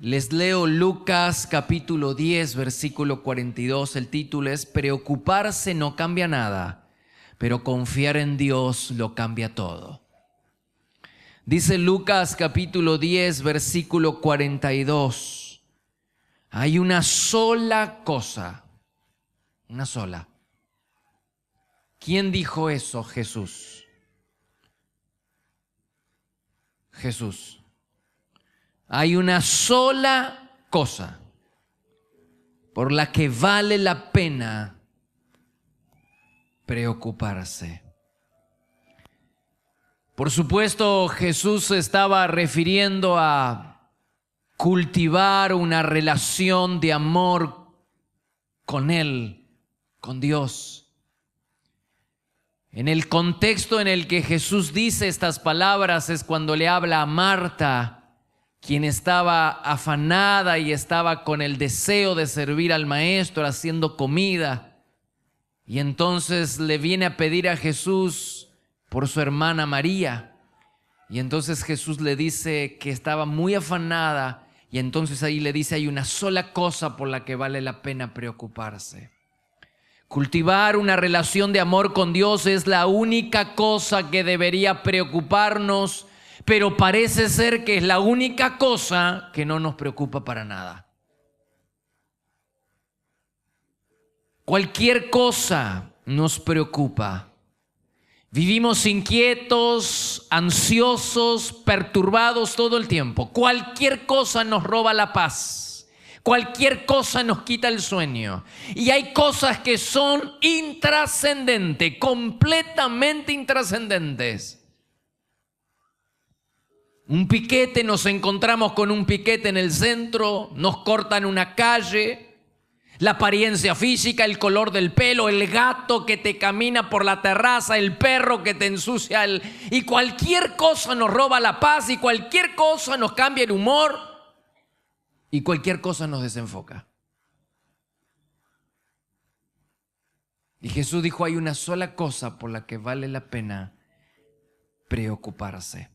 Les leo Lucas capítulo 10, versículo 42. El título es Preocuparse no cambia nada, pero confiar en Dios lo cambia todo. Dice Lucas capítulo 10, versículo 42. Hay una sola cosa, una sola. ¿Quién dijo eso? Jesús. Jesús. Hay una sola cosa por la que vale la pena preocuparse. Por supuesto, Jesús se estaba refiriendo a cultivar una relación de amor con Él, con Dios. En el contexto en el que Jesús dice estas palabras es cuando le habla a Marta, quien estaba afanada y estaba con el deseo de servir al maestro haciendo comida. Y entonces le viene a pedir a Jesús por su hermana María. Y entonces Jesús le dice que estaba muy afanada. Y entonces ahí le dice, hay una sola cosa por la que vale la pena preocuparse. Cultivar una relación de amor con Dios es la única cosa que debería preocuparnos, pero parece ser que es la única cosa que no nos preocupa para nada. Cualquier cosa nos preocupa. Vivimos inquietos, ansiosos, perturbados todo el tiempo. Cualquier cosa nos roba la paz. Cualquier cosa nos quita el sueño. Y hay cosas que son intrascendentes, completamente intrascendentes. Un piquete, nos encontramos con un piquete en el centro, nos cortan una calle, la apariencia física, el color del pelo, el gato que te camina por la terraza, el perro que te ensucia, y cualquier cosa nos roba la paz, y cualquier cosa nos cambia el humor, y cualquier cosa nos desenfoca. Y Jesús dijo, hay una sola cosa por la que vale la pena preocuparse.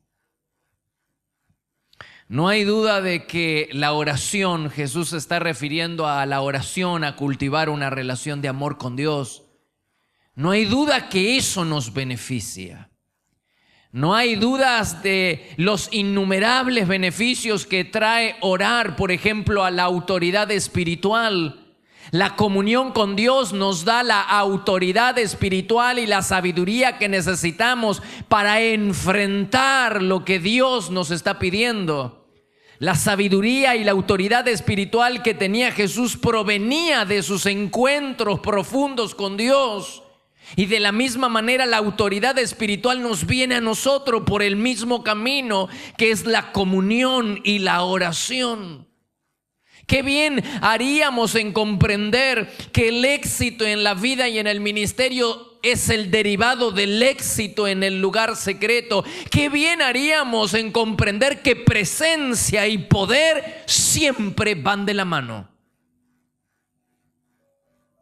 No hay duda de que la oración, Jesús se está refiriendo a la oración, a cultivar una relación de amor con Dios. No hay duda que eso nos beneficia. No hay dudas de los innumerables beneficios que trae orar, por ejemplo, a la autoridad espiritual. La comunión con Dios nos da la autoridad espiritual y la sabiduría que necesitamos para enfrentar lo que Dios nos está pidiendo. La sabiduría y la autoridad espiritual que tenía Jesús provenía de sus encuentros profundos con Dios. Y de la misma manera la autoridad espiritual nos viene a nosotros por el mismo camino, que es la comunión y la oración. Qué bien haríamos en comprender que el éxito en la vida y en el ministerio es el derivado del éxito en el lugar secreto. Qué bien haríamos en comprender que presencia y poder siempre van de la mano.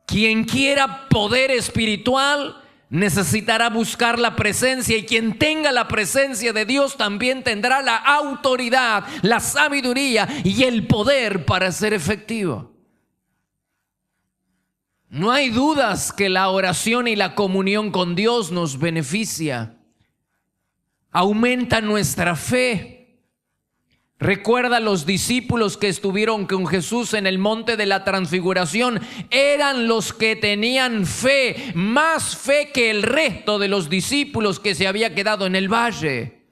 Quien quiera poder espiritual necesitará buscar la presencia, y quien tenga la presencia de Dios también tendrá la autoridad, la sabiduría y el poder para ser efectivo. No hay dudas que la oración y la comunión con Dios nos beneficia, aumenta nuestra fe. Recuerda, los discípulos que estuvieron con Jesús en el monte de la transfiguración eran los que tenían fe, más fe que el resto de los discípulos que se había quedado en el valle.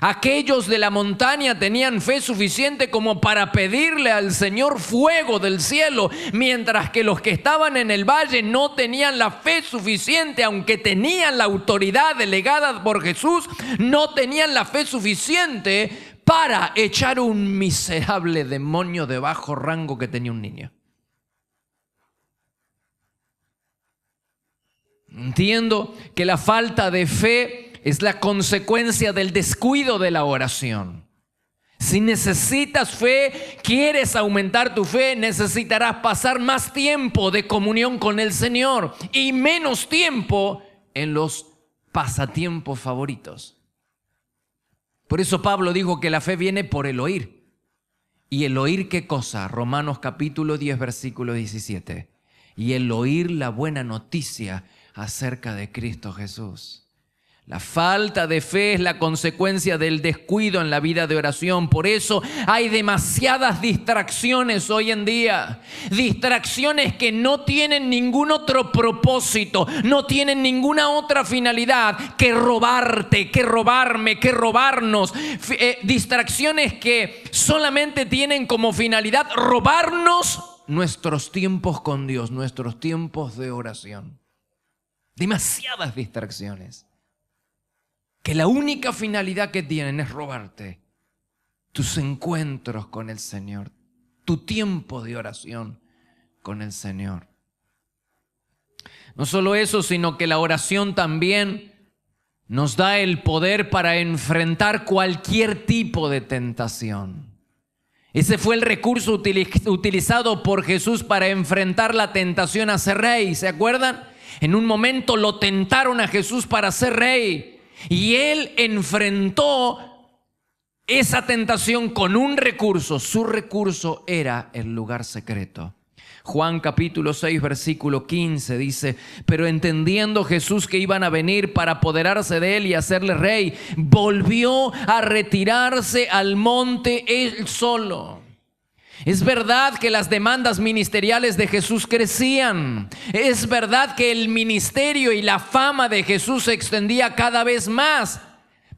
Aquellos de la montaña tenían fe suficiente como para pedirle al Señor fuego del cielo, mientras que los que estaban en el valle no tenían la fe suficiente, aunque tenían la autoridad delegada por Jesús, no tenían la fe suficiente para echar un miserable demonio de bajo rango que tenía un niño. Entiendo que la falta de fe es la consecuencia del descuido de la oración. Si necesitas fe, quieres aumentar tu fe, necesitarás pasar más tiempo de comunión con el Señor y menos tiempo en los pasatiempos favoritos. Por eso Pablo dijo que la fe viene por el oír ¿Y el oír qué cosa? Romanos capítulo 10, versículo 17. Y el oír la buena noticia acerca de Cristo Jesús. La falta de fe es la consecuencia del descuido en la vida de oración. Por eso hay demasiadas distracciones hoy en día. Distracciones que no tienen ningún otro propósito, no tienen ninguna otra finalidad que robarte, que robarme, que robarnos. Distracciones que solamente tienen como finalidad robarnos nuestros tiempos con Dios, nuestros tiempos de oración. Demasiadas distracciones que la única finalidad que tienen es robarte tus encuentros con el Señor, tu tiempo de oración con el Señor. No solo eso, sino que la oración también nos da el poder para enfrentar cualquier tipo de tentación. Ese fue el recurso utilizado por Jesús para enfrentar la tentación a ser rey. ¿Se acuerdan? En un momento lo tentaron a Jesús para ser rey. Y Él enfrentó esa tentación con un recurso. Su recurso era el lugar secreto. Juan capítulo 6, versículo 15 dice: pero entendiendo Jesús que iban a venir para apoderarse de Él y hacerle rey, volvió a retirarse al monte Él solo. Es verdad que las demandas ministeriales de Jesús crecían. Es verdad que el ministerio y la fama de Jesús se extendía cada vez más.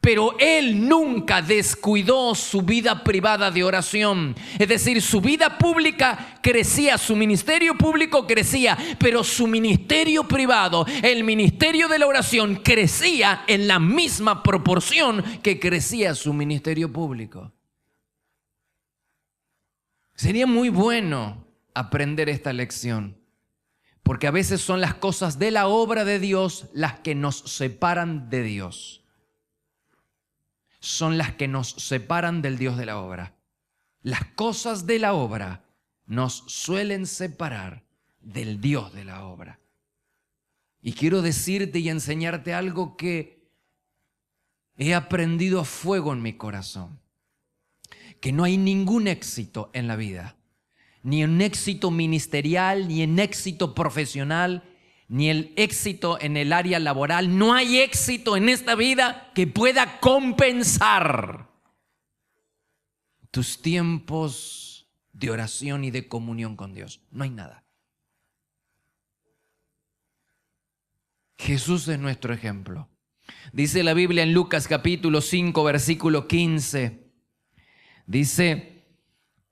Pero Él nunca descuidó su vida privada de oración. Es decir, su vida pública crecía, su ministerio público crecía, pero su ministerio privado, el ministerio de la oración, crecía en la misma proporción que crecía su ministerio público. Sería muy bueno aprender esta lección, porque a veces son las cosas de la obra de Dios las que nos separan de Dios. Son las que nos separan del Dios de la obra. Las cosas de la obra nos suelen separar del Dios de la obra. Y quiero decirte y enseñarte algo que he aprendido a fuego en mi corazón. Que no hay ningún éxito en la vida, ni un éxito ministerial, ni un éxito profesional, ni el éxito en el área laboral. No hay éxito en esta vida que pueda compensar tus tiempos de oración y de comunión con Dios. No hay nada. Jesús es nuestro ejemplo. Dice la Biblia en Lucas capítulo 5, versículo 15. Dice: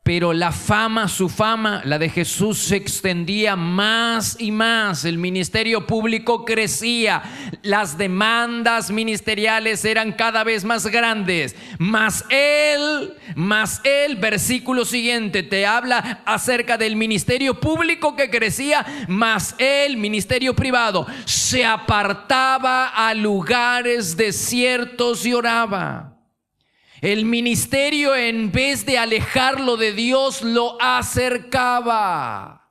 pero la fama, su fama, la de Jesús, se extendía más y más. El ministerio público crecía. Las demandas ministeriales eran cada vez más grandes. Mas él, versículo siguiente, te habla acerca del ministerio público que crecía. Mas él, ministerio privado, se apartaba a lugares desiertos y oraba. El ministerio, en vez de alejarlo de Dios, lo acercaba.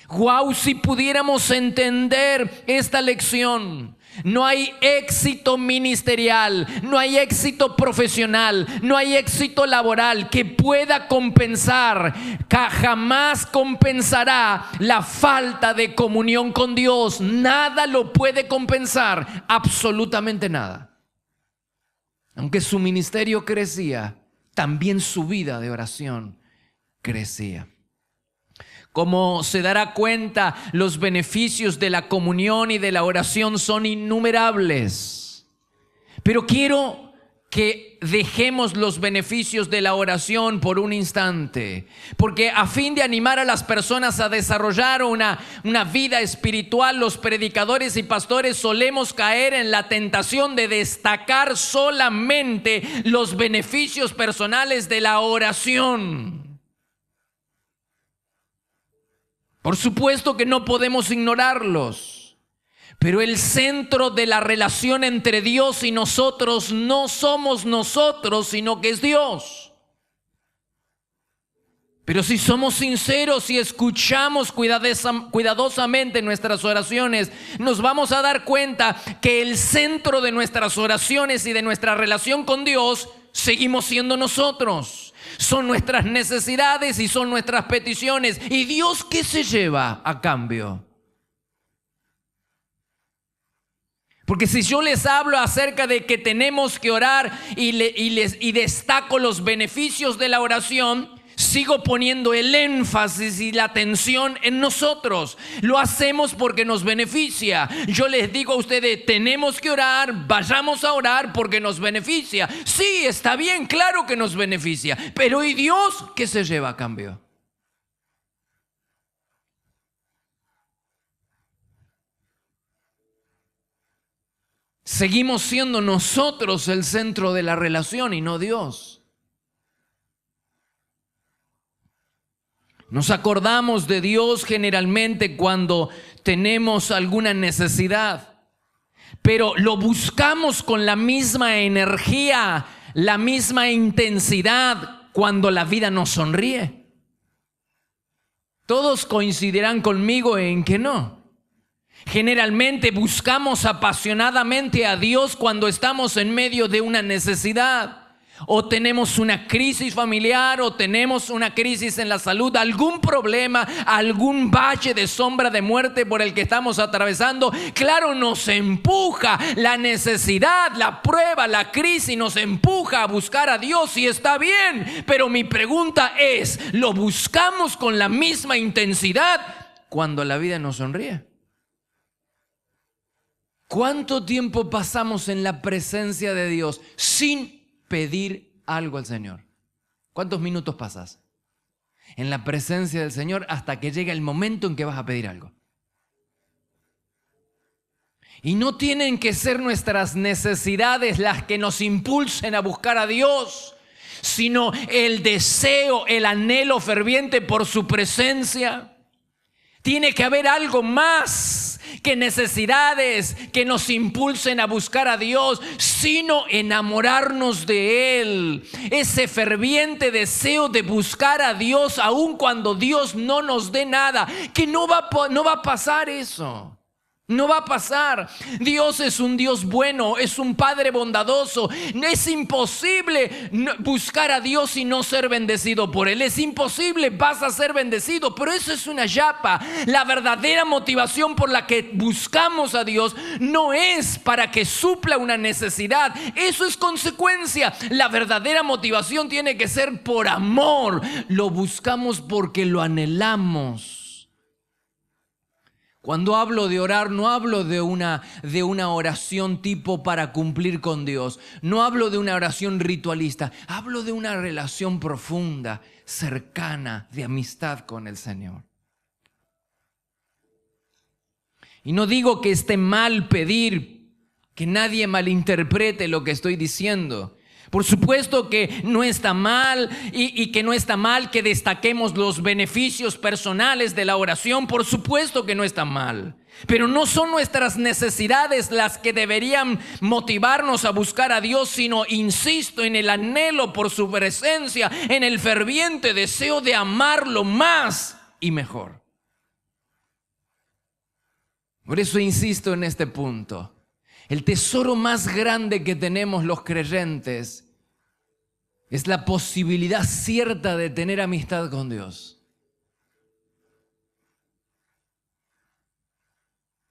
Wow, si pudiéramos entender esta lección. No hay éxito ministerial, no hay éxito profesional, no hay éxito laboral que pueda compensar, que jamás compensará la falta de comunión con Dios. Nada lo puede compensar, absolutamente nada. Aunque su ministerio crecía, también su vida de oración crecía. Como se dará cuenta, los beneficios de la comunión y de la oración son innumerables. Pero quiero que dejemos los beneficios de la oración por un instante, porque a fin de animar a las personas a desarrollar una vida espiritual, los predicadores y pastores solemos caer en la tentación de destacar solamente los beneficios personales de la oración. Por supuesto que no podemos ignorarlos. Pero el centro de la relación entre Dios y nosotros no somos nosotros, sino que es Dios. Pero si somos sinceros y escuchamos cuidadosamente nuestras oraciones, nos vamos a dar cuenta que el centro de nuestras oraciones y de nuestra relación con Dios seguimos siendo nosotros. son nuestras necesidades y son nuestras peticiones. ¿Y Dios qué se lleva a cambio? Porque si yo les hablo acerca de que tenemos que orar y destaco los beneficios de la oración, sigo poniendo el énfasis y la atención en nosotros. Lo hacemos porque nos beneficia. Yo les digo a ustedes, tenemos que orar, vayamos a orar porque nos beneficia. Sí, está bien, claro que nos beneficia. Pero ¿y Dios qué se lleva a cambio? Seguimos siendo nosotros el centro de la relación y no Dios. Nos acordamos de Dios generalmente cuando tenemos alguna necesidad, pero lo buscamos con la misma energía, la misma intensidad cuando la vida nos sonríe. Todos coincidirán conmigo en que no. Generalmente buscamos apasionadamente a Dios cuando estamos en medio de una necesidad, o tenemos una crisis familiar, o tenemos una crisis en la salud, algún problema, algún valle de sombra de muerte por el que estamos atravesando. Claro, nos empuja la necesidad, la prueba, la crisis, nos empuja a buscar a Dios y está bien. Pero mi pregunta es, ¿lo buscamos con la misma intensidad cuando la vida nos sonríe? ¿Cuánto tiempo pasamos en la presencia de Dios sin pedir algo al Señor? ¿Cuántos minutos pasas en la presencia del Señor hasta que llega el momento en que vas a pedir algo? Y no tienen que ser nuestras necesidades las que nos impulsen a buscar a Dios, sino el deseo, el anhelo ferviente por su presencia. Tiene que haber algo más que necesidades que nos impulsen a buscar a Dios, sino enamorarnos de Él. Ese ferviente deseo de buscar a Dios aun cuando Dios no nos dé nada, que no va a pasar eso. No va a pasar. Dios es un Dios bueno, es un Padre bondadoso. Es imposible buscar a Dios y no ser bendecido por Él. Es imposible, vas a ser bendecido, pero eso es una yapa. La verdadera motivación por la que buscamos a Dios no es para que supla una necesidad. Eso es consecuencia. La verdadera motivación tiene que ser por amor. Lo buscamos porque lo anhelamos. Cuando hablo de orar, no hablo de una oración tipo para cumplir con Dios. No hablo de una oración ritualista. Hablo de una relación profunda, cercana, de amistad con el Señor. Y no digo que esté mal pedir, que nadie malinterprete lo que estoy diciendo. Por supuesto que no está mal y que no está mal que destaquemos los beneficios personales de la oración. Por supuesto que no está mal. Pero no son nuestras necesidades las que deberían motivarnos a buscar a Dios, sino, insisto, en el anhelo por su presencia, en el ferviente deseo de amarlo más y mejor. Por eso insisto en este punto. El tesoro más grande que tenemos los creyentes es la posibilidad cierta de tener amistad con Dios.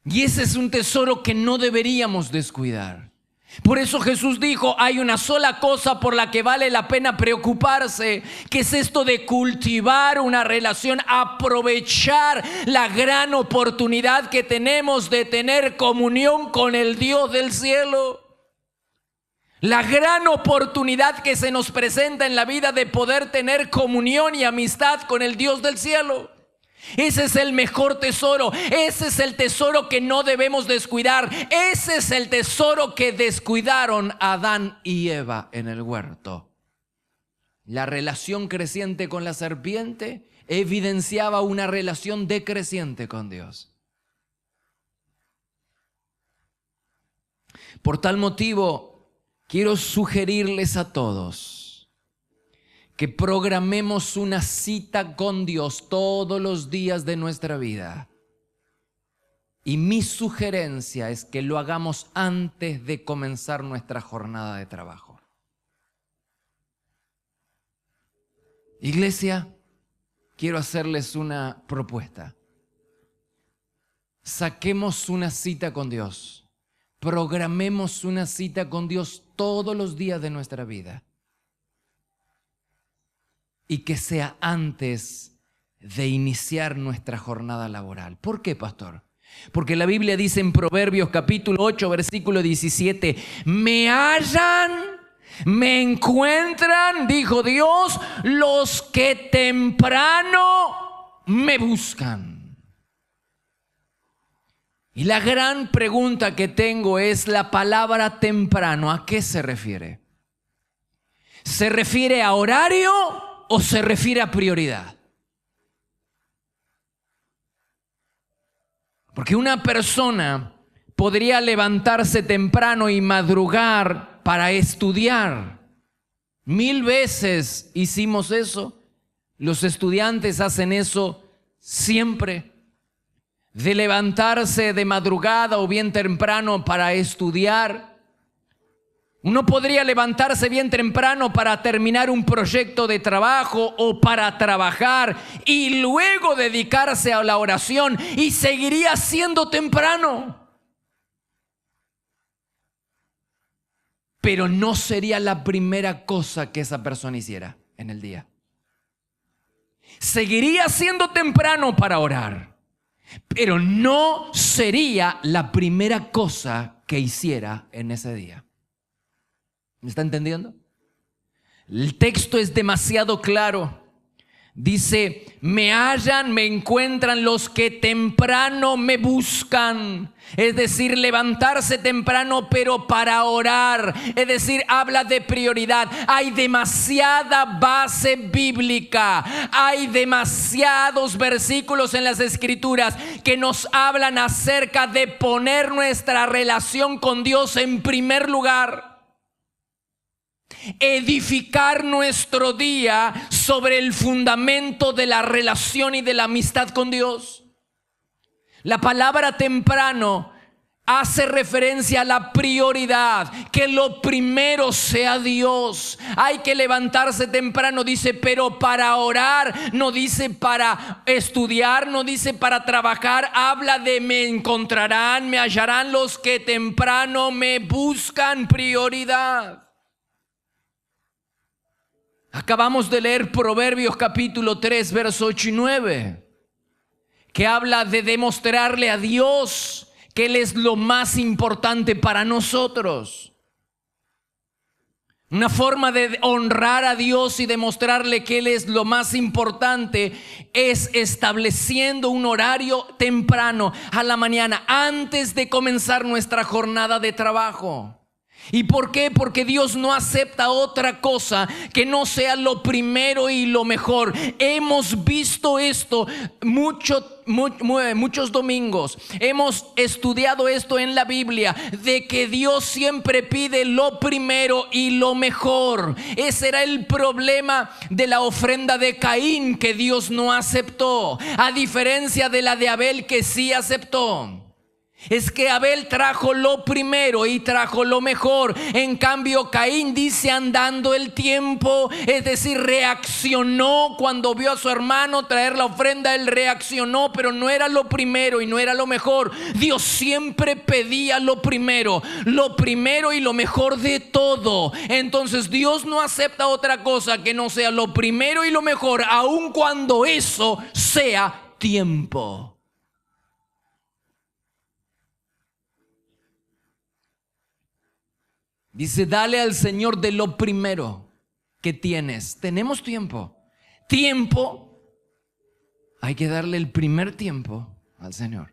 Y ese es un tesoro que no deberíamos descuidar. Por eso Jesús dijo, hay una sola cosa por la que vale la pena preocuparse, que es esto de cultivar una relación, aprovechar la gran oportunidad que tenemos de tener comunión con el Dios del cielo. La gran oportunidad que se nos presenta en la vida de poder tener comunión y amistad con el Dios del cielo. Ese es el mejor tesoro. Ese es el tesoro que no debemos descuidar. Ese es el tesoro que descuidaron Adán y Eva en el huerto. La relación creciente con la serpiente evidenciaba una relación decreciente con Dios. Por tal motivo, quiero sugerirles a todos que programemos una cita con Dios todos los días de nuestra vida. Y mi sugerencia es que lo hagamos antes de comenzar nuestra jornada de trabajo. Iglesia, quiero hacerles una propuesta. Saquemos una cita con Dios. Programemos una cita con Dios todos los días de nuestra vida. Y que sea antes de iniciar nuestra jornada laboral. ¿Por qué, pastor? Porque la Biblia dice en Proverbios capítulo 8, versículo 17, me hallan, me encuentran, dijo Dios, los que temprano me buscan. Y la gran pregunta que tengo es la palabra temprano, ¿a qué se refiere? ¿Se refiere a horario o se refiere a prioridad? Porque una persona podría levantarse temprano y madrugar para estudiar. 1000 veces hicimos eso. Los estudiantes hacen eso siempre. De levantarse de madrugada o bien temprano para estudiar. Uno podría levantarse bien temprano para terminar un proyecto de trabajo o para trabajar y luego dedicarse a la oración y seguiría siendo temprano. Pero no sería la primera cosa que esa persona hiciera en el día. Seguiría siendo temprano para orar, pero no sería la primera cosa que hiciera en ese día. ¿Me está entendiendo? El texto es demasiado claro. Dice, me hallan, me encuentran los que temprano me buscan. Es decir, levantarse temprano pero para orar. Es decir, habla de prioridad. Hay demasiada base bíblica. Hay demasiados versículos en las Escrituras que nos hablan acerca de poner nuestra relación con Dios en primer lugar. Edificar nuestro día sobre el fundamento de la relación y de la amistad con Dios. La palabra temprano hace referencia a la prioridad, que lo primero sea Dios. Hay que levantarse temprano, dice, pero para orar, no dice para estudiar, no dice para trabajar. Habla de me encontrarán, me hallarán los que temprano me buscan, prioridad. Acabamos de leer Proverbios capítulo 3, verso 8 y 9, que habla de demostrarle a Dios que Él es lo más importante para nosotros. Una forma de honrar a Dios y demostrarle que Él es lo más importante es estableciendo un horario temprano a la mañana antes de comenzar nuestra jornada de trabajo. ¿Y por qué? Porque Dios no acepta otra cosa que no sea lo primero y lo mejor. Hemos visto esto muchos domingos. Hemos estudiado esto en la Biblia, de que Dios siempre pide lo primero y lo mejor. Ese era el problema de la ofrenda de Caín, que Dios no aceptó, a diferencia de la de Abel, que sí aceptó. Es que Abel trajo lo primero y trajo lo mejor. En cambio, Caín dice andando el tiempo, es decir, reaccionó cuando vio a su hermano traer la ofrenda. Él reaccionó, pero no era lo primero y no era lo mejor. Dios siempre pedía lo primero y lo mejor de todo. Entonces Dios no acepta otra cosa que no sea lo primero y lo mejor, aun cuando eso sea tiempo. Dice, dale al Señor de lo primero que tienes. Tenemos tiempo. Tiempo. Hay que darle el primer tiempo al Señor.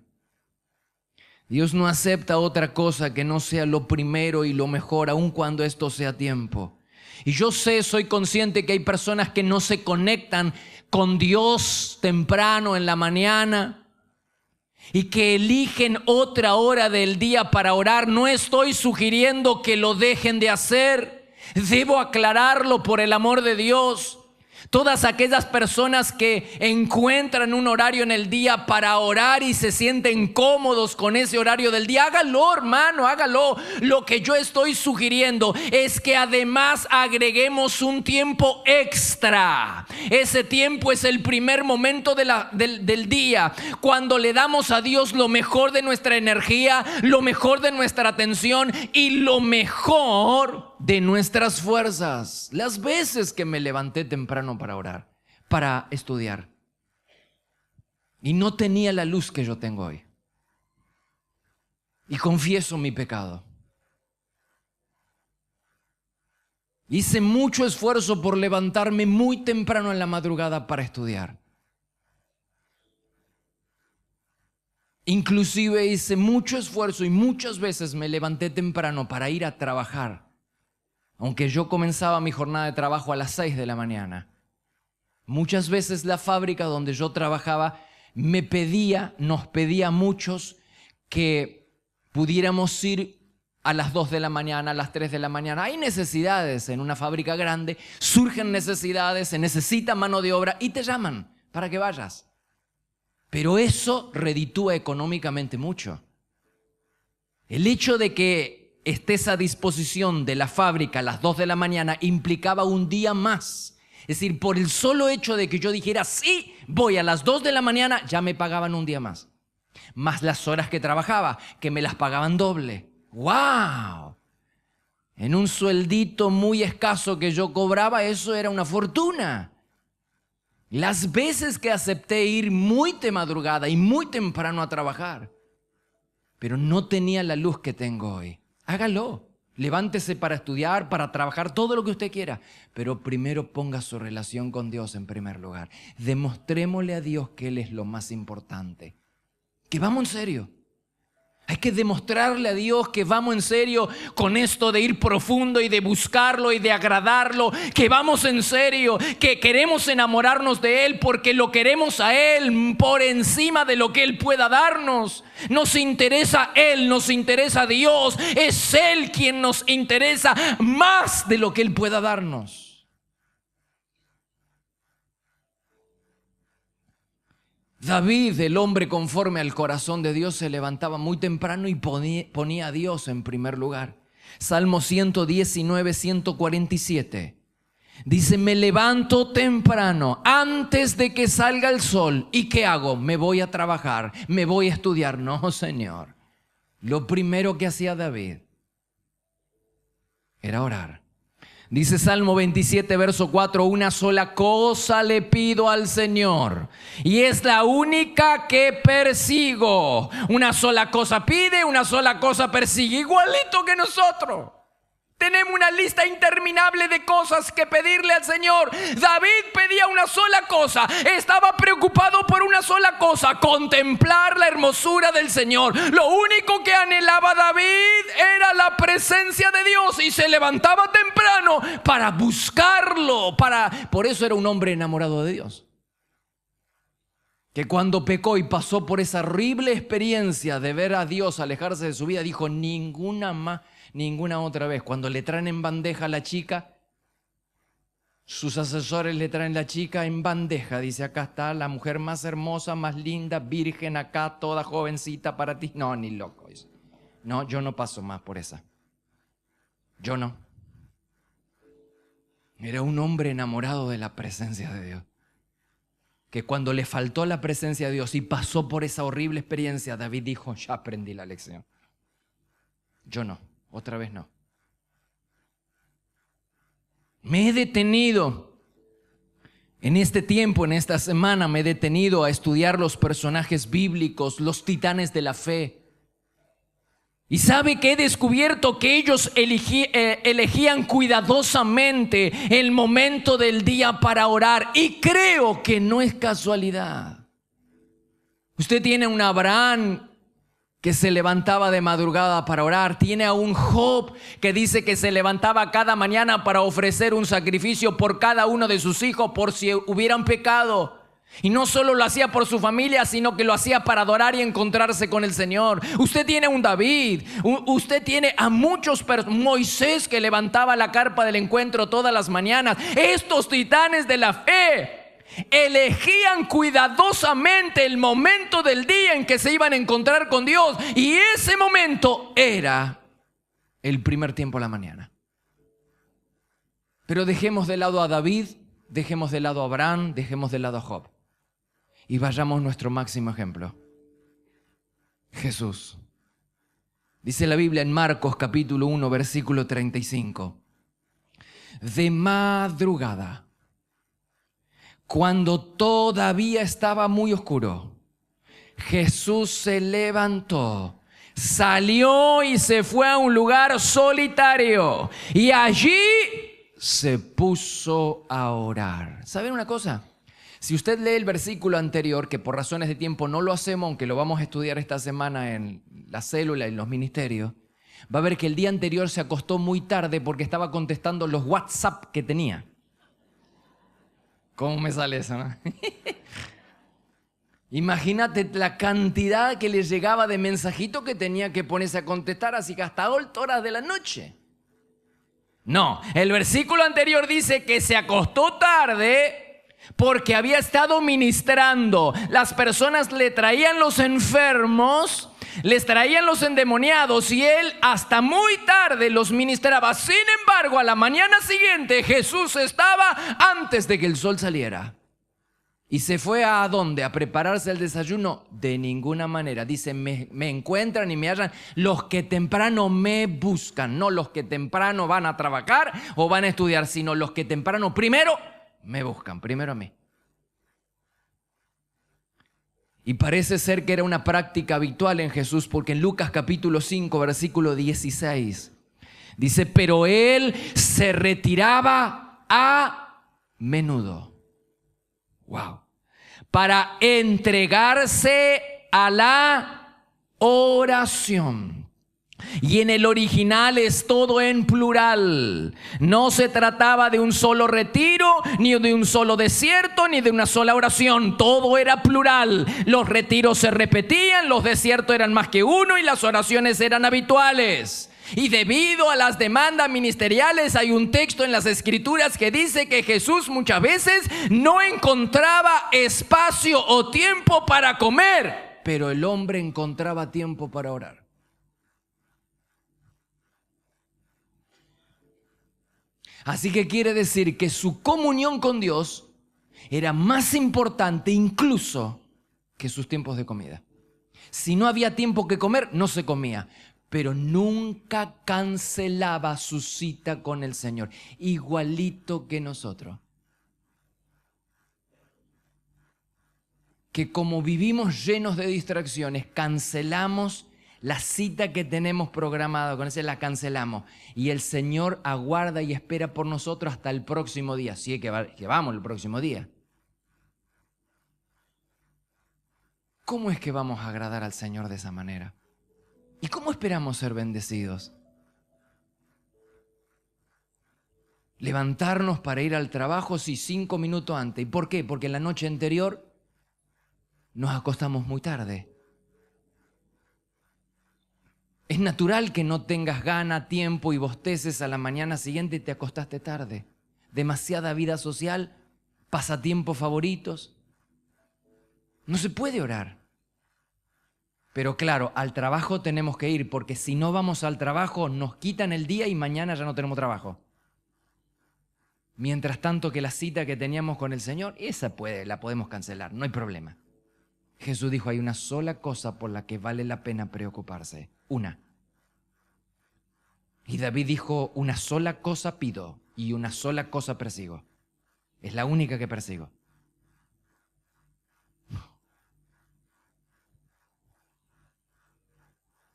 Dios no acepta otra cosa que no sea lo primero y lo mejor, aun cuando esto sea tiempo. Y yo soy consciente que hay personas que no se conectan con Dios temprano en la mañana y que eligen otra hora del día para orar. No estoy sugiriendo que lo dejen de hacer. Debo aclararlo por el amor de Dios. Todas aquellas personas que encuentran un horario en el día para orar y se sienten cómodos con ese horario del día, hágalo, hermano, hágalo. Lo que yo estoy sugiriendo es que además agreguemos un tiempo extra. Ese tiempo es el primer momento del día, cuando le damos a Dios lo mejor de nuestra energía, lo mejor de nuestra atención y lo mejor de nuestras fuerzas. Las veces que me levanté temprano para orar, para estudiar, y no tenía la luz que yo tengo hoy, y confieso mi pecado. Hice mucho esfuerzo por levantarme muy temprano en la madrugada para estudiar. Inclusive hice mucho esfuerzo y muchas veces me levanté temprano para ir a trabajar, aunque yo comenzaba mi jornada de trabajo a las 6 de la mañana. Muchas veces la fábrica donde yo trabajaba nos pedía a muchos que pudiéramos ir a las 2 de la mañana, a las 3 de la mañana. Hay necesidades en una fábrica grande, surgen necesidades, se necesita mano de obra y te llaman para que vayas. Pero eso reditúa económicamente mucho. El hecho de que estés a disposición de la fábrica a las 2 de la mañana implicaba un día más. Es decir, por el solo hecho de que yo dijera, sí, voy a las 2 de la mañana, ya me pagaban un día más. Más las horas que trabajaba, que me las pagaban doble. ¡Wow! En un sueldito muy escaso que yo cobraba, eso era una fortuna. Las veces que acepté ir muy de madrugada y muy temprano a trabajar, pero no tenía la luz que tengo hoy. Hágalo. Levántese para estudiar, para trabajar, todo lo que usted quiera. Pero primero ponga su relación con Dios en primer lugar. Demostrémosle a Dios que Él es lo más importante. Que vamos en serio. Hay que demostrarle a Dios que vamos en serio con esto de ir profundo y de buscarlo y de agradarlo. Que vamos en serio, que queremos enamorarnos de Él porque lo queremos a Él por encima de lo que Él pueda darnos. Nos interesa Él, nos interesa Dios. Es Él quien nos interesa más de lo que Él pueda darnos. David, el hombre conforme al corazón de Dios, se levantaba muy temprano y ponía a Dios en primer lugar. Salmo 119, 147. Dice, me levanto temprano antes de que salga el sol. ¿Y qué hago? Me voy a trabajar, me voy a estudiar. No, Señor. Lo primero que hacía David era orar. Dice Salmo 27, verso 4, una sola cosa le pido al Señor y es la única que persigo. Una sola cosa pide, una sola cosa persigue, igualito que nosotros. Tenemos una lista interminable de cosas que pedirle al Señor. David pedía una sola cosa, estaba preocupado por una sola cosa, contemplar la hermosura del Señor. Lo único que anhelaba David era la presencia de Dios y se levantaba temprano para buscarlo. Por eso era un hombre enamorado de Dios. Que cuando pecó y pasó por esa horrible experiencia de ver a Dios alejarse de su vida, dijo, ninguna otra vez. Cuando le traen en bandeja a la chica, sus asesores le traen la chica en bandeja. Dice, acá está la mujer más hermosa, más linda, virgen acá, toda jovencita para ti. No, ni loco. Dice. No, yo no paso más por esa. Yo no. Era un hombre enamorado de la presencia de Dios. Que cuando le faltó la presencia de Dios y pasó por esa horrible experiencia, David dijo, ya aprendí la lección. Yo no. Otra vez no. Me he detenido en este tiempo, en esta semana, me he detenido a estudiar los personajes bíblicos, los titanes de la fe. Y sabe que he descubierto que ellos elegían cuidadosamente el momento del día para orar. Y creo que no es casualidad. Usted tiene un Abraham que se levantaba de madrugada para orar. Tiene a un Job que dice que se levantaba cada mañana para ofrecer un sacrificio por cada uno de sus hijos por si hubieran pecado. Y no solo lo hacía por su familia, sino que lo hacía para adorar y encontrarse con el Señor. Usted tiene un David, usted tiene a muchos, Moisés que levantaba la carpa del encuentro todas las mañanas. Estos titanes de la fe elegían cuidadosamente el momento del día en que se iban a encontrar con Dios. Y ese momento era el primer tiempo de la mañana. Pero dejemos de lado a David, dejemos de lado a Abraham, dejemos de lado a Job. Y vayamos a nuestro máximo ejemplo, Jesús. Dice la Biblia en Marcos capítulo 1, versículo 35. De madrugada, cuando todavía estaba muy oscuro, Jesús se levantó, salió y se fue a un lugar solitario. Y allí se puso a orar. ¿Saben una cosa? Si usted lee el versículo anterior, que por razones de tiempo no lo hacemos, aunque lo vamos a estudiar esta semana en la célula y en los ministerios, va a ver que el día anterior se acostó muy tarde porque estaba contestando los WhatsApp que tenía. ¿Cómo me sale eso, no? Imagínate la cantidad que le llegaba de mensajitos que tenía que ponerse a contestar, así que hasta 8 horas de la noche. No, el versículo anterior dice que se acostó tarde porque había estado ministrando. Las personas le traían los enfermos, les traían los endemoniados y él hasta muy tarde los ministraba. Sin embargo, a la mañana siguiente Jesús estaba antes de que el sol saliera. ¿Y se fue a dónde? ¿A prepararse el desayuno? De ninguna manera. Dice, me encuentran y me hallan los que temprano me buscan. No los que temprano van a trabajar o van a estudiar, sino los que temprano primero me buscan, primero a mí. Y parece ser que era una práctica habitual en Jesús, porque en Lucas capítulo 5, versículo 16, dice, pero él se retiraba a menudo. Wow. Para entregarse a la oración. Y en el original es todo en plural. No se trataba de un solo retiro, ni de un solo desierto, ni de una sola oración. Todo era plural. Los retiros se repetían, los desiertos eran más que uno y las oraciones eran habituales. Y debido a las demandas ministeriales hay un texto en las Escrituras que dice que Jesús muchas veces no encontraba espacio o tiempo para comer, pero el hombre encontraba tiempo para orar. Así que quiere decir que su comunión con Dios era más importante incluso que sus tiempos de comida. Si no había tiempo que comer, no se comía. Pero nunca cancelaba su cita con el Señor. Igualito que nosotros. Que como vivimos llenos de distracciones, cancelamos la cita que tenemos programada, con esa la cancelamos. Y el Señor aguarda y espera por nosotros hasta el próximo día. Si es que vamos el próximo día. ¿Cómo es que vamos a agradar al Señor de esa manera? ¿Y cómo esperamos ser bendecidos? Levantarnos para ir al trabajo, sí, 5 minutos antes. ¿Y por qué? Porque la noche anterior nos acostamos muy tarde. Es natural que no tengas gana, tiempo y bosteces a la mañana siguiente y te acostaste tarde. Demasiada vida social, pasatiempos favoritos. No se puede orar. Pero claro, al trabajo tenemos que ir, porque si no vamos al trabajo nos quitan el día y mañana ya no tenemos trabajo. Mientras tanto que la cita que teníamos con el Señor, la podemos cancelar, no hay problema. Jesús dijo, hay una sola cosa por la que vale la pena preocuparse. Una. Y David dijo, una sola cosa pido y una sola cosa persigo. Es la única que persigo.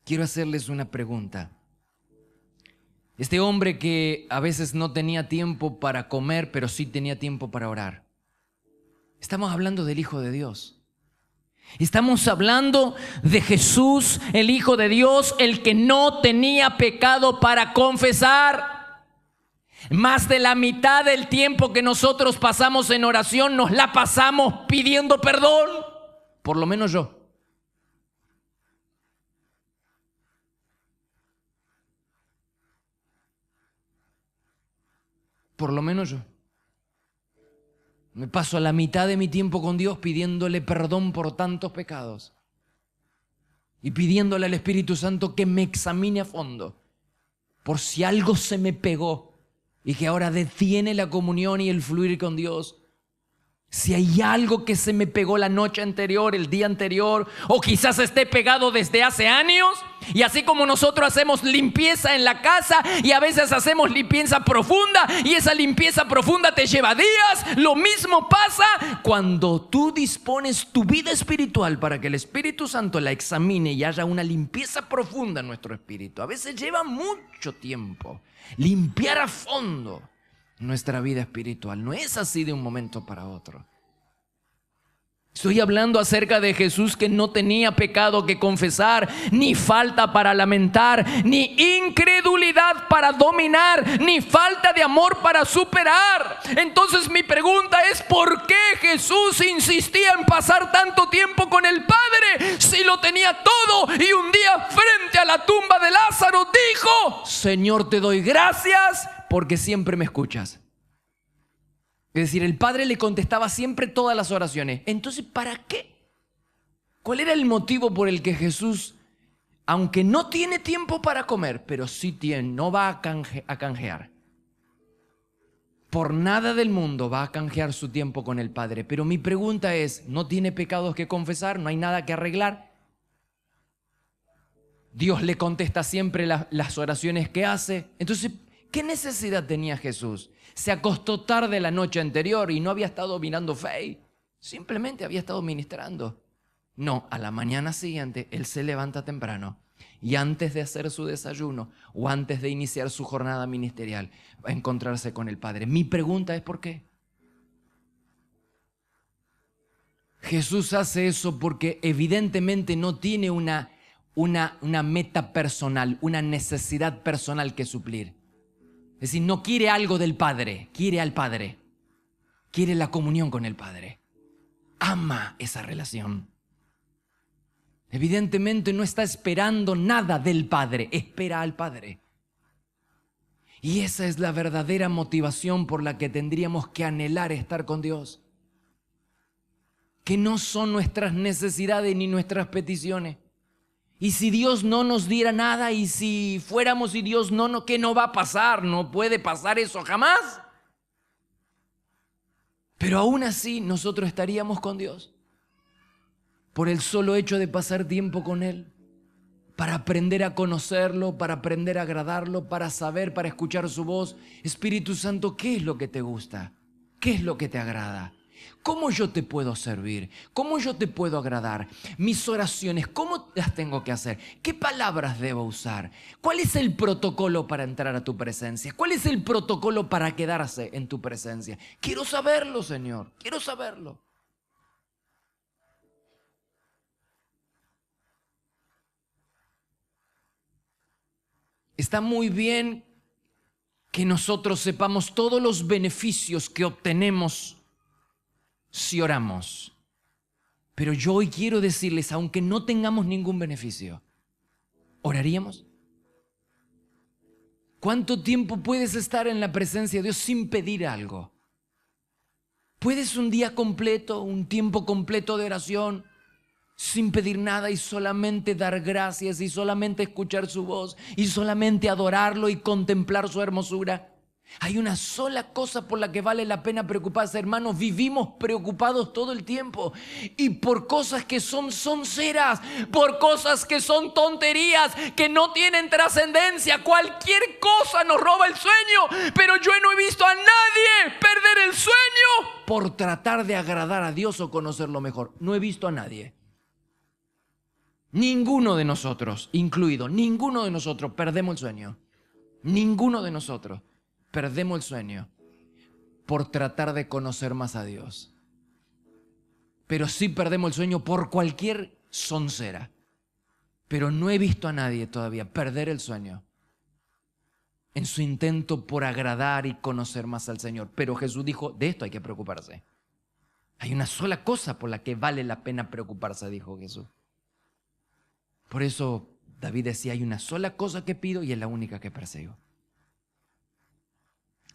Quiero hacerles una pregunta. Este hombre que a veces no tenía tiempo para comer, pero sí tenía tiempo para orar. Estamos hablando del Hijo de Dios. Estamos hablando de Jesús, el Hijo de Dios, el que no tenía pecado para confesar. Más de la mitad del tiempo que nosotros pasamos en oración nos la pasamos pidiendo perdón. Por lo menos yo. Por lo menos yo. Me paso la mitad de mi tiempo con Dios pidiéndole perdón por tantos pecados. Y pidiéndole al Espíritu Santo que me examine a fondo. Por si algo se me pegó y que ahora detiene la comunión y el fluir con Dios. Si hay algo que se me pegó la noche anterior, el día anterior, o quizás esté pegado desde hace años, y así como nosotros hacemos limpieza en la casa y a veces hacemos limpieza profunda y esa limpieza profunda te lleva días, lo mismo pasa cuando tú dispones tu vida espiritual para que el Espíritu Santo la examine y haya una limpieza profunda en nuestro espíritu. A veces lleva mucho tiempo limpiar a fondo nuestra vida espiritual. No es así de un momento para otro. Estoy hablando acerca de Jesús que no tenía pecado que confesar, ni falta para lamentar, ni incredulidad para dominar, ni falta de amor para superar. Entonces mi pregunta es, ¿por qué Jesús insistía en pasar tanto tiempo con el Padre si lo tenía todo? Y un día frente a la tumba de Lázaro dijo: Señor, te doy gracias porque siempre me escuchas. Es decir, el Padre le contestaba siempre todas las oraciones. Entonces, ¿para qué? ¿Cuál era el motivo por el que Jesús, aunque no tiene tiempo para comer, pero sí tiene, no va a canjear? Por nada del mundo va a canjear su tiempo con el Padre. Pero mi pregunta es, ¿no tiene pecados que confesar? ¿No hay nada que arreglar? Dios le contesta siempre las oraciones que hace. Entonces, ¿qué necesidad tenía Jesús? Se acostó tarde la noche anterior y no había estado mirando Face. Simplemente había estado ministrando. No, a la mañana siguiente él se levanta temprano y antes de hacer su desayuno o antes de iniciar su jornada ministerial va a encontrarse con el Padre. Mi pregunta es ¿por qué? Jesús hace eso porque evidentemente no tiene una meta personal, una necesidad personal que suplir. Es decir, no quiere algo del Padre, quiere al Padre. Quiere la comunión con el Padre. Ama esa relación. Evidentemente no está esperando nada del Padre, espera al Padre. Y esa es la verdadera motivación por la que tendríamos que anhelar estar con Dios. Que no son nuestras necesidades ni nuestras peticiones. Y si Dios no nos diera nada y si fuéramos y Dios no, ¿qué no va a pasar? No puede pasar eso jamás. Pero aún así nosotros estaríamos con Dios por el solo hecho de pasar tiempo con Él, para aprender a conocerlo, para aprender a agradarlo, para saber, para escuchar su voz. Espíritu Santo, ¿qué es lo que te gusta? ¿Qué es lo que te agrada? ¿Cómo yo te puedo servir? ¿Cómo yo te puedo agradar? Mis oraciones, ¿cómo las tengo que hacer? ¿Qué palabras debo usar? ¿Cuál es el protocolo para entrar a tu presencia? ¿Cuál es el protocolo para quedarse en tu presencia? Quiero saberlo, Señor, quiero saberlo. Está muy bien que nosotros sepamos todos los beneficios que obtenemos si oramos. Pero yo hoy quiero decirles, aunque no tengamos ningún beneficio, ¿oraríamos? ¿Cuánto tiempo puedes estar en la presencia de Dios sin pedir algo? ¿Puedes un día completo, un tiempo completo de oración, sin pedir nada y solamente dar gracias y solamente escuchar su voz y solamente adorarlo y contemplar su hermosura? Hay una sola cosa por la que vale la pena preocuparse, hermanos. Vivimos preocupados todo el tiempo y por cosas que son sonceras, por cosas que son tonterías, que no tienen trascendencia. Cualquier cosa nos roba el sueño, pero yo no he visto a nadie perder el sueño por tratar de agradar a Dios o conocerlo mejor. No he visto a nadie. Ninguno de nosotros, incluido, ninguno de nosotros perdemos el sueño. Ninguno de nosotros perdemos el sueño por tratar de conocer más a Dios. Pero sí perdemos el sueño por cualquier soncera. Pero no he visto a nadie todavía perder el sueño en su intento por agradar y conocer más al Señor. Pero Jesús dijo, de esto hay que preocuparse. Hay una sola cosa por la que vale la pena preocuparse, dijo Jesús. Por eso David decía, hay una sola cosa que pido y es la única que persigo.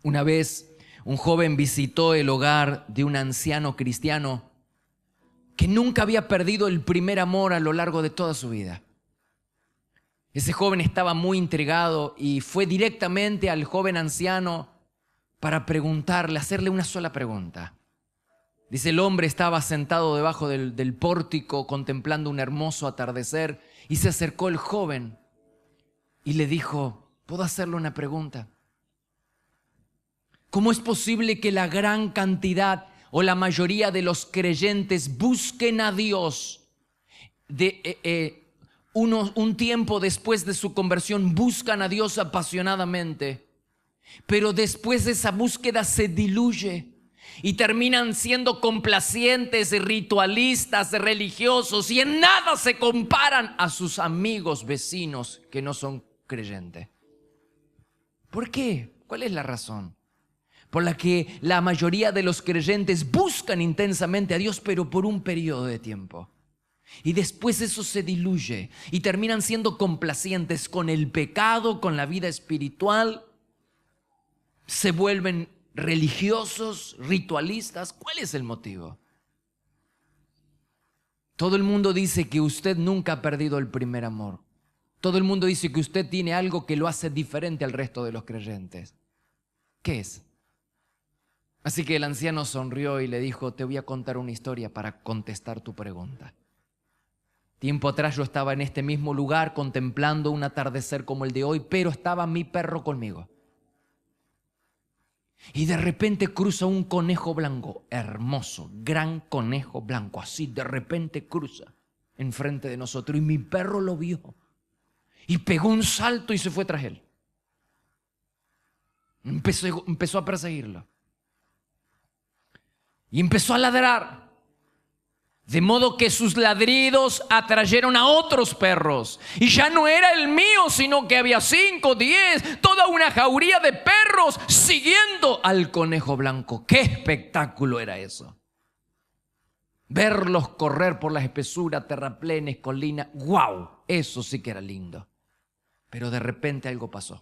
Una vez un joven visitó el hogar de un anciano cristiano que nunca había perdido el primer amor a lo largo de toda su vida. Ese joven estaba muy intrigado y fue directamente al joven anciano para preguntarle, hacerle una sola pregunta. Dice, el hombre estaba sentado debajo del pórtico contemplando un hermoso atardecer y se acercó el joven y le dijo, ¿puedo hacerle una pregunta? ¿Cómo es posible que la gran cantidad o la mayoría de los creyentes busquen a Dios un tiempo después de su conversión, buscan a Dios apasionadamente, pero después de esa búsqueda se diluye y terminan siendo complacientes, ritualistas, religiosos y en nada se comparan a sus amigos vecinos que no son creyentes? ¿Por qué? ¿Cuál es la razón por la que la mayoría de los creyentes buscan intensamente a Dios, pero por un periodo de tiempo? Y después eso se diluye y terminan siendo complacientes con el pecado, con la vida espiritual. Se vuelven religiosos, ritualistas. ¿Cuál es el motivo? Todo el mundo dice que usted nunca ha perdido el primer amor. Todo el mundo dice que usted tiene algo que lo hace diferente al resto de los creyentes. ¿Qué es? Así que el anciano sonrió y le dijo, te voy a contar una historia para contestar tu pregunta. Tiempo atrás yo estaba en este mismo lugar contemplando un atardecer como el de hoy, pero estaba mi perro conmigo. Y de repente cruza un conejo blanco, hermoso, gran conejo blanco, así de repente cruza enfrente de nosotros y mi perro lo vio y pegó un salto y se fue tras él. Empezó a perseguirlo y empezó a ladrar. De modo que sus ladridos atrayeron a otros perros. Y ya no era el mío, sino que había 5, 10, toda una jauría de perros siguiendo al conejo blanco. ¡Qué espectáculo era eso! Verlos correr por las espesuras, terraplenes, colinas. ¡Wow! Eso sí que era lindo. Pero de repente algo pasó.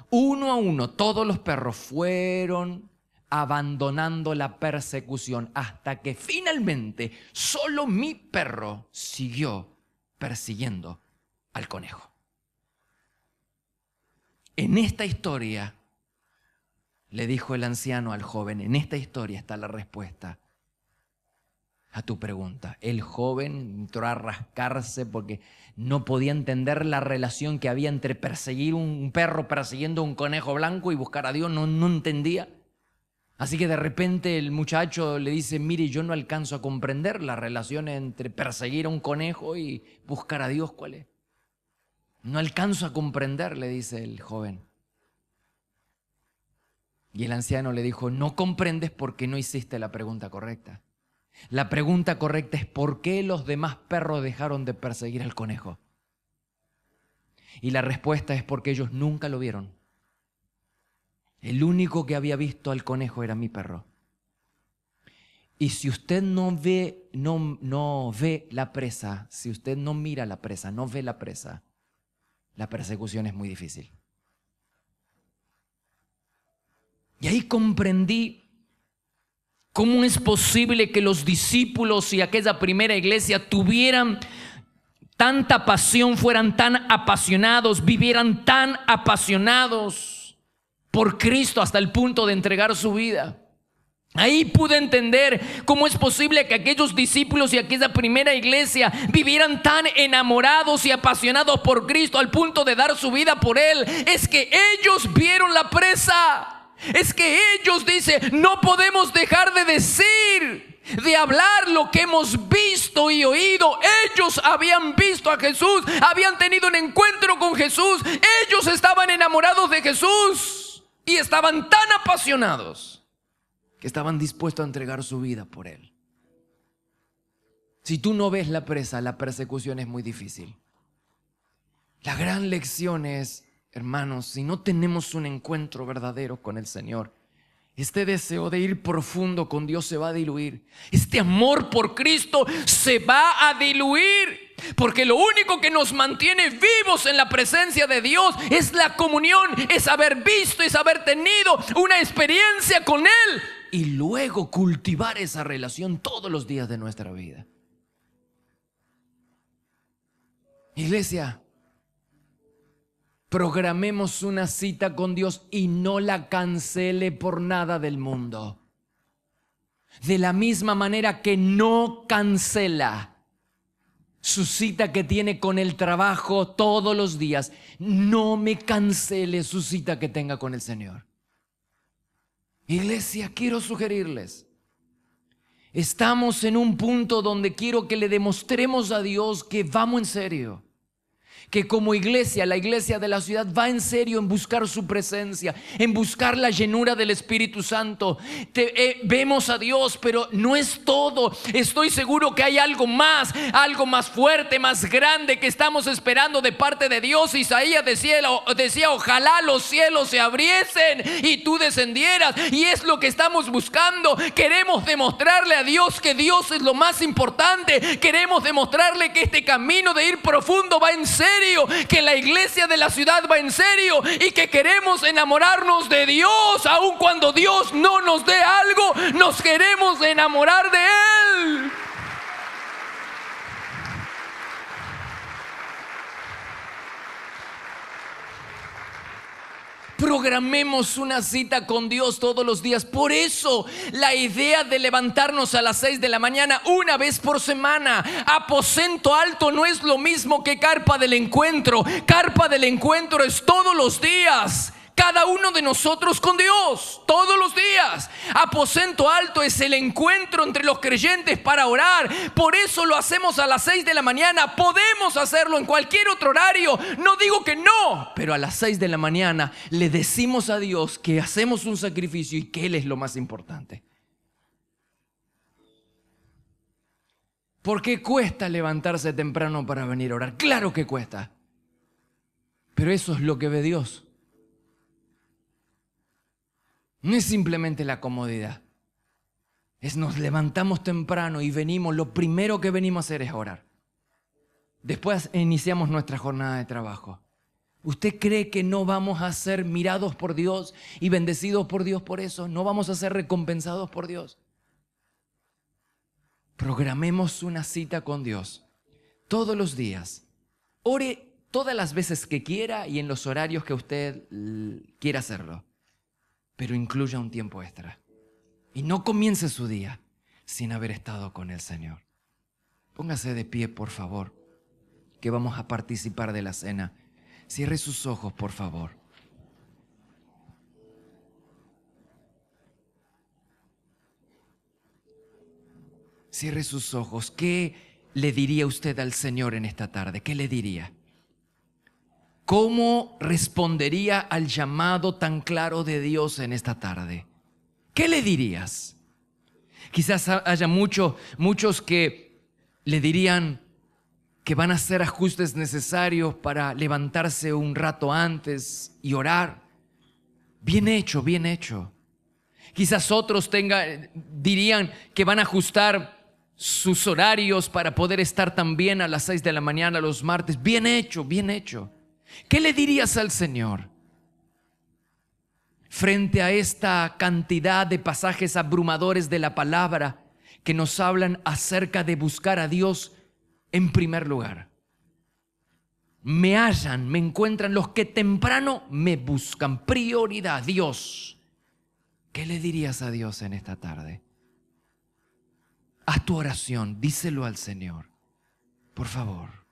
Uno a uno, todos los perros fueron abandonando la persecución hasta que finalmente solo mi perro siguió persiguiendo al conejo. En esta historia, le dijo el anciano al joven, en esta historia está la respuesta a tu pregunta. El joven entró a rascarse porque no podía entender la relación que había entre perseguir un perro persiguiendo un conejo blanco y buscar a Dios. No entendía. Así que de repente el muchacho le dice, mire, yo no alcanzo a comprender la relación entre perseguir a un conejo y buscar a Dios. ¿Cuál es? No alcanzo a comprender, le dice el joven. Y el anciano le dijo, no comprendes porque no hiciste la pregunta correcta. La pregunta correcta es ¿por qué los demás perros dejaron de perseguir al conejo? Y la respuesta es porque ellos nunca lo vieron. El único que había visto al conejo era mi perro. Y si usted no ve la presa, si usted no mira la presa, no ve la presa, la persecución es muy difícil. Y ahí comprendí cómo es posible que los discípulos y aquella primera iglesia tuvieran tanta pasión, fueran tan apasionados, vivieran tan apasionados por Cristo hasta el punto de entregar su vida. Ahí pude entender cómo es posible que aquellos discípulos y aquella primera iglesia vivieran tan enamorados y apasionados por Cristo al punto de dar su vida por Él. Es que ellos vieron la presa. Es que ellos dicen, no podemos dejar de decir, de hablar lo que hemos visto y oído. Ellos habían visto a Jesús, habían tenido un encuentro con Jesús. Ellos estaban enamorados de Jesús. Y estaban tan apasionados que estaban dispuestos a entregar su vida por Él. Si tú no ves la presa, la persecución es muy difícil. La gran lección es hermanos, si no tenemos un encuentro verdadero con el Señor, este deseo de ir profundo con Dios se va a diluir. Este amor por Cristo se va a diluir. Porque lo único que nos mantiene vivos en la presencia de Dios es la comunión, es haber visto, es haber tenido una experiencia con Él. Y luego cultivar esa relación todos los días de nuestra vida. Iglesia, programemos una cita con Dios y no la cancele por nada del mundo. De la misma manera que no cancela su cita que tiene con el trabajo todos los días, no me cancele su cita que tenga con el Señor. Iglesia, quiero sugerirles, estamos en un punto donde quiero que le demostremos a Dios que vamos en serio. Que como iglesia, la iglesia de la ciudad va en serio en buscar su presencia, en buscar la llenura del Espíritu Santo. Vemos a Dios, pero no es todo. Estoy seguro que hay algo más fuerte, más grande que estamos esperando de parte de Dios. Isaías decía, ojalá los cielos se abriesen y tú descendieras. Y es lo que estamos buscando. Queremos demostrarle a Dios que Dios es lo más importante. Queremos demostrarle que este camino de ir profundo va en serio, que la iglesia de la ciudad va en serio y que queremos enamorarnos de Dios. Aun cuando Dios no nos dé algo, nos queremos enamorar de Él. Programemos una cita con Dios todos los días. Por eso la idea de levantarnos a las 6 de la mañana una vez por semana. Aposento alto no es lo mismo que carpa del encuentro. Carpa del encuentro es todos los días. Cada uno de nosotros con Dios, todos los días. Aposento alto es el encuentro entre los creyentes para orar. Por eso lo hacemos a las 6 de la mañana. Podemos hacerlo en cualquier otro horario. No digo que no, pero a las 6 de la mañana le decimos a Dios que hacemos un sacrificio y que Él es lo más importante. ¿Por qué cuesta levantarse temprano para venir a orar? Claro que cuesta. Pero eso es lo que ve Dios. No es simplemente la comodidad. Nos levantamos temprano y venimos, lo primero que venimos a hacer es orar. Después iniciamos nuestra jornada de trabajo. ¿Usted cree que no vamos a ser mirados por Dios y bendecidos por Dios por eso? ¿No vamos a ser recompensados por Dios? Programemos una cita con Dios todos los días. Ore todas las veces que quiera y en los horarios que usted quiera hacerlo. Pero incluya un tiempo extra. Y no comience su día sin haber estado con el Señor. Póngase de pie, por favor, que vamos a participar de la cena. Cierre sus ojos, por favor. Cierre sus ojos. ¿Qué le diría usted al Señor en esta tarde? ¿Qué le diría? ¿Cómo respondería al llamado tan claro de Dios en esta tarde? ¿Qué le dirías? Quizás haya muchos que le dirían que van a hacer ajustes necesarios para levantarse un rato antes y orar. Bien hecho, bien hecho. Quizás otros dirían que van a ajustar sus horarios para poder estar también a las 6 de la mañana los martes. Bien hecho, bien hecho. ¿Qué le dirías al Señor frente a esta cantidad de pasajes abrumadores de la palabra que nos hablan acerca de buscar a Dios en primer lugar? Me hallan, me encuentran los que temprano me buscan. Prioridad, Dios. ¿Qué le dirías a Dios en esta tarde? Haz tu oración, díselo al Señor, por favor.